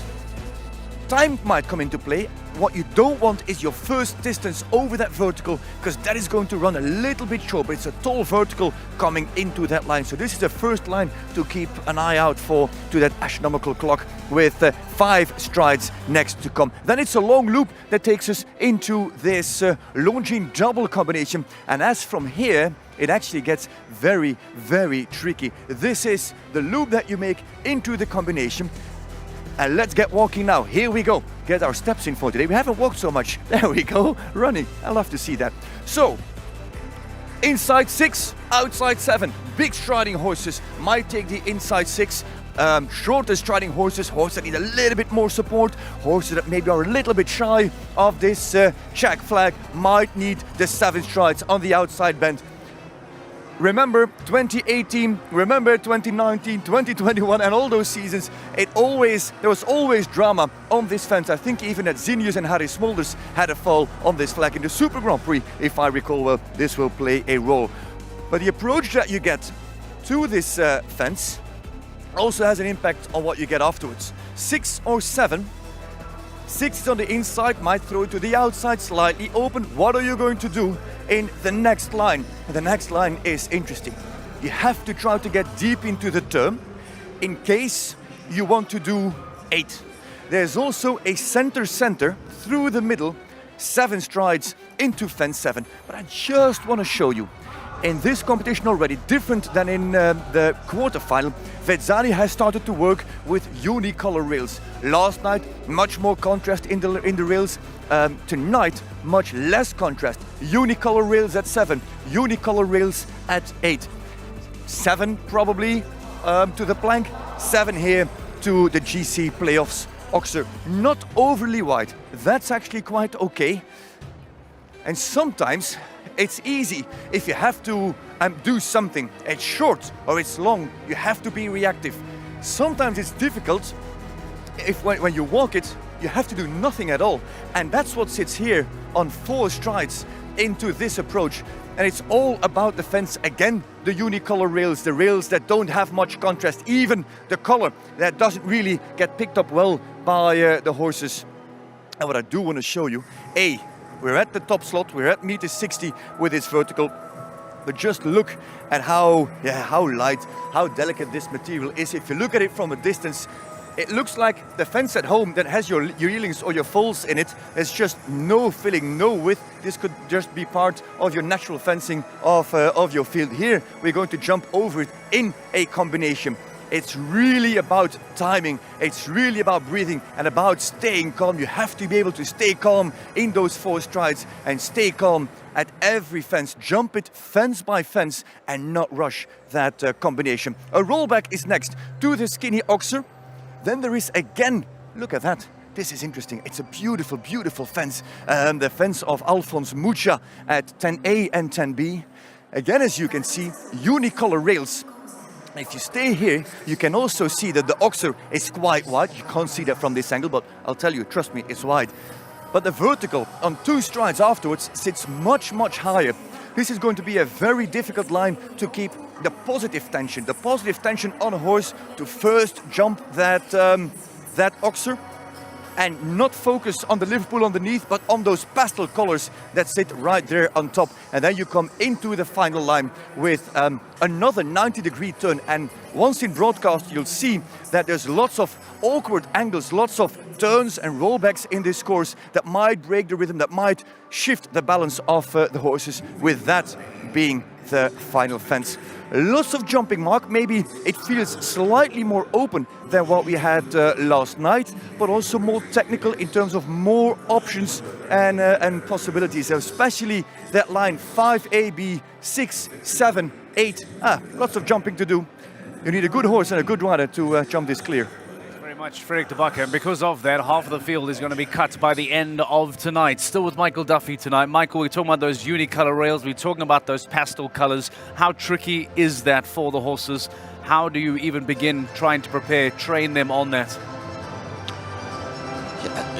Time might come into play. What you don't want is your first distance over that vertical, because that is going to run a little bit short, but it's a tall vertical coming into that line. So this is the first line to keep an eye out for, to that astronomical clock with 5 strides next to come. Then it's a long loop that takes us into this Longines double combination. And as from here, it actually gets very, very tricky. This is the loop that you make into the combination. And let's get walking now. Here we go. Get our steps in for today. We haven't walked so much. There we go. Running. I love to see that. So, inside 6, outside 7. Big striding horses might take the inside 6. Shorter striding horses, horses that need a little bit more support, horses that maybe are a little bit shy of this check flag might need the 7 strides on the outside bend. Remember 2018, remember 2019, 2021 and all those seasons, there was always drama on this fence. I think even that Zinius and Harry Smulders had a fall on this flag in the Super Grand Prix. If I recall well, this will play a role. But the approach that you get to this fence also has an impact on what you get afterwards. 6 or 7. 6 is on the inside, might throw it to the outside, slightly open. What are you going to do in the next line? And the next line is interesting. You have to try to get deep into the turn in case you want to do 8. There's also a center through the middle, 7 strides into fence 7. But I just want to show you, in this competition already, different than in the quarterfinal, Vezzani has started to work with unicolor rails. Last night, much more contrast in the rails. Tonight, much less contrast. Unicolor rails at 7, unicolor rails at 8. 7 probably to the plank, 7 here to the GC playoffs. Oxer, not overly wide. That's actually quite okay. And sometimes it's easy if you have to do something. It's short or it's long, you have to be reactive. Sometimes it's difficult if when you walk it, you have to do nothing at all. And that's what sits here on 4 strides into this approach. And it's all about the fence. Again, the unicolor rails, the rails that don't have much contrast, even the color that doesn't really get picked up well by the horses. And what I do want to show you, we're at the top slot, we're at meter 60 with this vertical, but just look at how light, how delicate this material is. If you look at it from a distance, it looks like the fence at home that has your yearlings or your foals in it. There's just no filling, no width. This could just be part of your natural fencing of your field. Here, we're going to jump over it in a combination. It's really about timing, it's really about breathing and about staying calm. You have to be able to stay calm in those 4 strides and stay calm at every fence. Jump it fence by fence and not rush that combination. A rollback is next to the skinny oxer. Then there is again, look at that. This is interesting. It's a beautiful, beautiful fence. The fence of Alphonse Mucha at 10A and 10B. Again, as you can see, unicolor rails. If you stay here, you can also see that the Oxer is quite wide. You can't see that from this angle, but I'll tell you, trust me, it's wide. But the vertical on 2 strides afterwards sits much, much higher. This is going to be a very difficult line to keep the positive tension on a horse to first jump that, that Oxer, and not focus on the Liverpool underneath, but on those pastel colors that sit right there on top. And then you come into the final line with another 90-degree turn. And once in broadcast, you'll see that there's lots of awkward angles, lots of turns and rollbacks in this course that might break the rhythm, that might shift the balance of the horses, with that being the final fence. Lots of jumping, Mark.Maybe it feels slightly more open than what we had last night, but also more technical in terms of more options and possibilities, especially that line 5A, B, 6, 7, 8. Lots of jumping to do. You need a good horse and a good rider to jump this clear. Much Frederik de Backer, and because of that, half of the field is going to be cut by the end of tonight. Still with Michael Duffy tonight. Michael, we're talking about those unicolor rails, we're talking about those pastel colors. How tricky is that for the horses? How do you even begin trying to train them on that?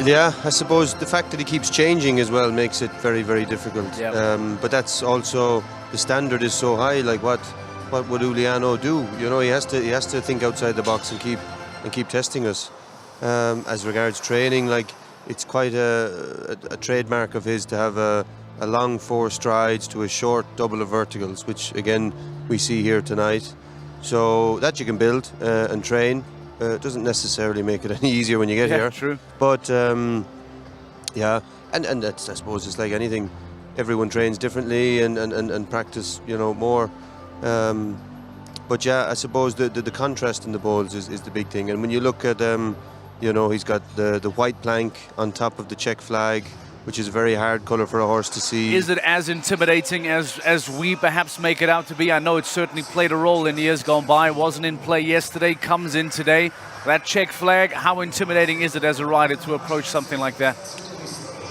Yeah, I suppose the fact that he keeps changing as well makes it very, very difficult. Yep. But that's also, the standard is so high. Like what would Juliano do? You know, he has to think outside the box and keep testing us. As regards training, like, it's quite a trademark of his to have a long 4 strides to a short double of verticals, which again we see here tonight. So that you can build and train. It doesn't necessarily make it any easier when you get here. True. But yeah, and that's, I suppose it's like anything. Everyone trains differently and practice, you know, more. But yeah, I suppose the contrast in the bowls is the big thing. And when you look at, you know, he's got the white plank on top of the check flag, which is a very hard colour for a horse to see. Is it as intimidating as we perhaps make it out to be? I know it certainly played a role in years gone by. Wasn't in play yesterday, comes in today. That check flag, how intimidating is it as a rider to approach something like that?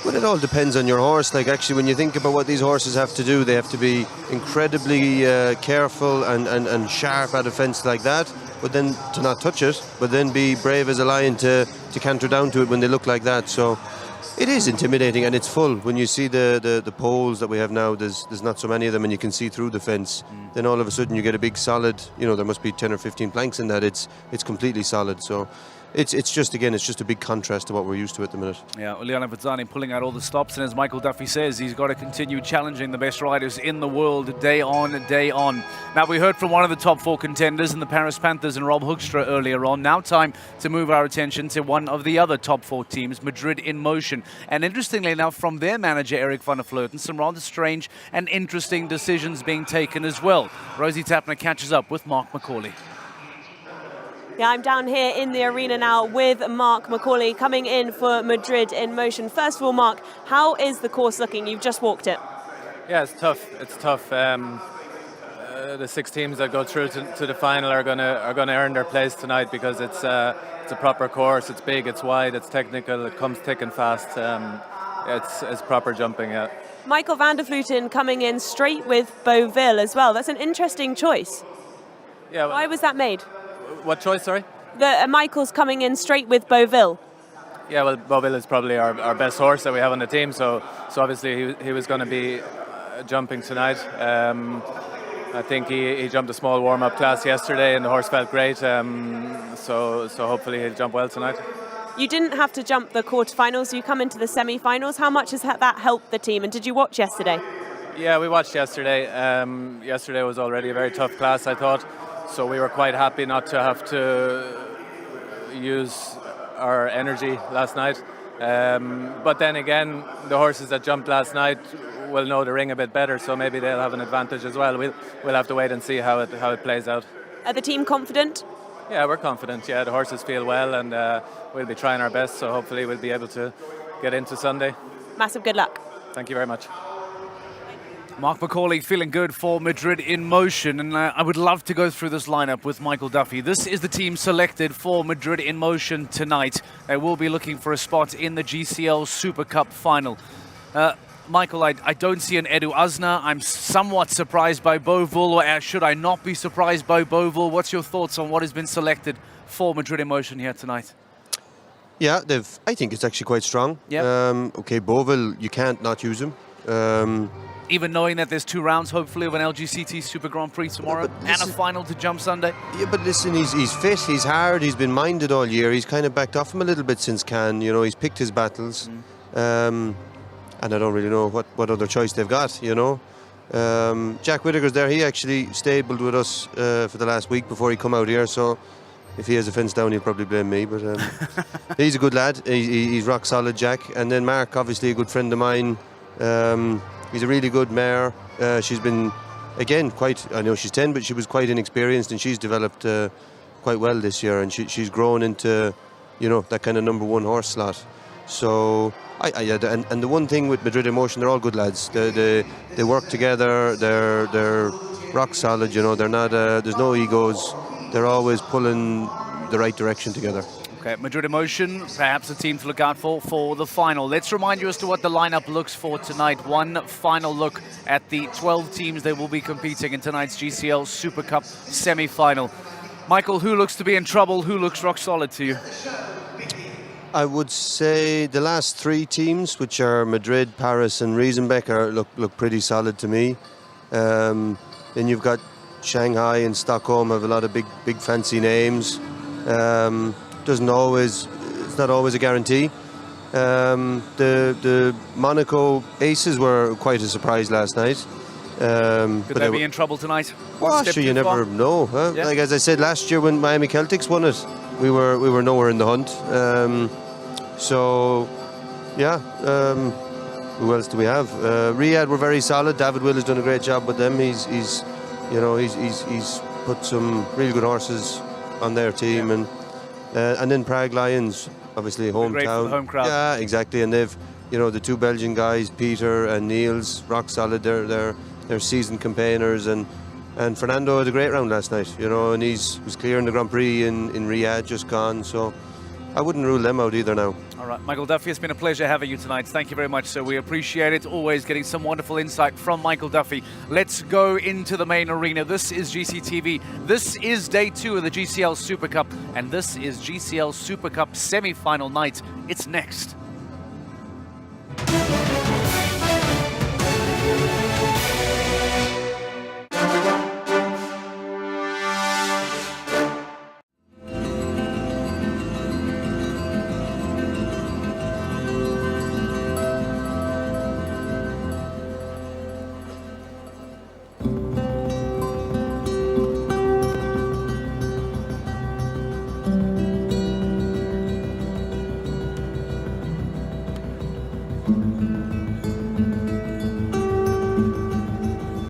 Well, it all depends on your horse. Like, actually, when you think about what these horses have to do, they have to be incredibly careful and sharp at a fence like that, but then to not touch it, but then be brave as a lion to canter down to it when they look like that. So it is intimidating, and it's full. When you see the poles that we have now, there's not so many of them, and you can see through the fence. Then all of a sudden you get a big solid, you know, there must be 10 or 15 planks in that. It's completely solid. So it's just, again, it's just a big contrast to what we're used to at the minute. Yeah, Uliana Vizzani pulling out all the stops, and as Michael Duffy says, he's got to continue challenging the best riders in the world day on, day on. Now, we heard from one of the top 4 contenders in the Paris Panthers and Rob Hoekstra earlier on. Now time to move our attention to one of the other top 4 teams, Madrid in Motion. And interestingly enough, from their manager, Eric van der Vleuten, some rather strange and interesting decisions being taken as well. Rosie Tapner catches up with Mark McCauley. Yeah, I'm down here in the arena now with Mark McCauley coming in for Madrid in Motion. First of all, Mark, how is the course looking? You've just walked it. Yeah, it's tough. It's tough. The 6 teams that go through to the final are gonna earn their place tonight, because it's a proper course. It's big, it's wide, it's technical, it comes thick and fast. It's proper jumping. Yeah. Michael van der Vleuten coming in straight with Beauville as well. That's an interesting choice. Yeah. Why was that made? What choice, sorry? Michael's coming in straight with Beauville. Yeah, well, Beauville is probably our best horse that we have on the team, so obviously he was going to be jumping tonight. I think he jumped a small warm-up class yesterday, and the horse felt great, so hopefully he'll jump well tonight. You didn't have to jump the quarterfinals, you come into the semi-finals. How much has that helped the team, and did you watch yesterday? Yeah, we watched yesterday. Yesterday was already a very tough class, I thought. So we were quite happy not to have to use our energy last night. But then again, the horses that jumped last night will know the ring a bit better, so maybe they'll have an advantage as well. We'll have to wait and see how it plays out. Are the team confident? Yeah, we're confident. Yeah, the horses feel well, and we'll be trying our best, so hopefully we'll be able to get into Sunday. Massive good luck. Thank you very much. Mark McCauley feeling good for Madrid in Motion, and I would love to go through this lineup with Michael Duffy. This is the team selected for Madrid in Motion tonight. They will be looking for a spot in the GCL Super Cup final. Michael, I don't see an Edu Uzna. I'm somewhat surprised by Bovul, or should I not be surprised by Bovul? What's your thoughts on what has been selected for Madrid Emotion here tonight? Yeah, I think it's actually quite strong. Yeah. Okay, Bovul, you can't not use him. Even knowing that there's 2 rounds, hopefully, of an LGCT Super Grand Prix tomorrow and a final to jump Sunday. Yeah, but listen, he's fit, he's hard, he's been minded all year. He's kind of backed off him a little bit since Cannes. You know, he's picked his battles. And I don't really know what other choice they've got, you know. Jack Whittaker's there. He actually stabled with us for the last week before he come out here, so if he has a fence down, he'll probably blame me, but he's a good lad. He's rock solid, Jack. And then Mark, obviously a good friend of mine. He's a really good mare. She's been, again, I know she's 10, but she was quite inexperienced, and she's developed quite well this year, and she's grown into, you know, that kind of #1 horse slot. So, and the one thing with Madrid Emotion, they're all good lads. They work together. They're rock solid. You know, they're not. There's no egos. They're always pulling the right direction together. Okay, Madrid Emotion, perhaps a team to look out for the final. Let's remind you as to what the lineup looks for tonight. One final look at the 12 teams that will be competing in tonight's GCL Super Cup semi-final. Michael, who looks to be in trouble? Who looks rock solid to you? I would say the last 3 teams, which are Madrid, Paris and Riesenbeck, look pretty solid to me. Then you've got Shanghai and Stockholm, have a lot of big fancy names. It's not always a guarantee. The Monaco Aces were quite a surprise last night. Could they be in trouble tonight? Well, sure, you never know. Huh? Yeah. Like as I said last year when Miami Celtics won it, we were nowhere in the hunt. So, yeah. Who else do we have? Riyadh were very solid. David Will has done a great job with them. He's put some really good horses on their team, and then Prague Lions, obviously hometown. Great for the home crowd. Yeah, exactly. And they've, you know, the 2 Belgian guys, Peter and Niels, rock solid. They're seasoned campaigners, and Fernando had a great round last night, you know, and was clear in the Grand Prix in Riyadh, just gone. So I wouldn't rule them out either now. All right, Michael Duffy, it's been a pleasure having you tonight. Thank you very much, sir. We appreciate it. Always getting some wonderful insight from Michael Duffy. Let's go into the main arena. This is GCTV. This is day 2 of the GCL Super Cup, and this is GCL Super Cup semi-final night. It's next.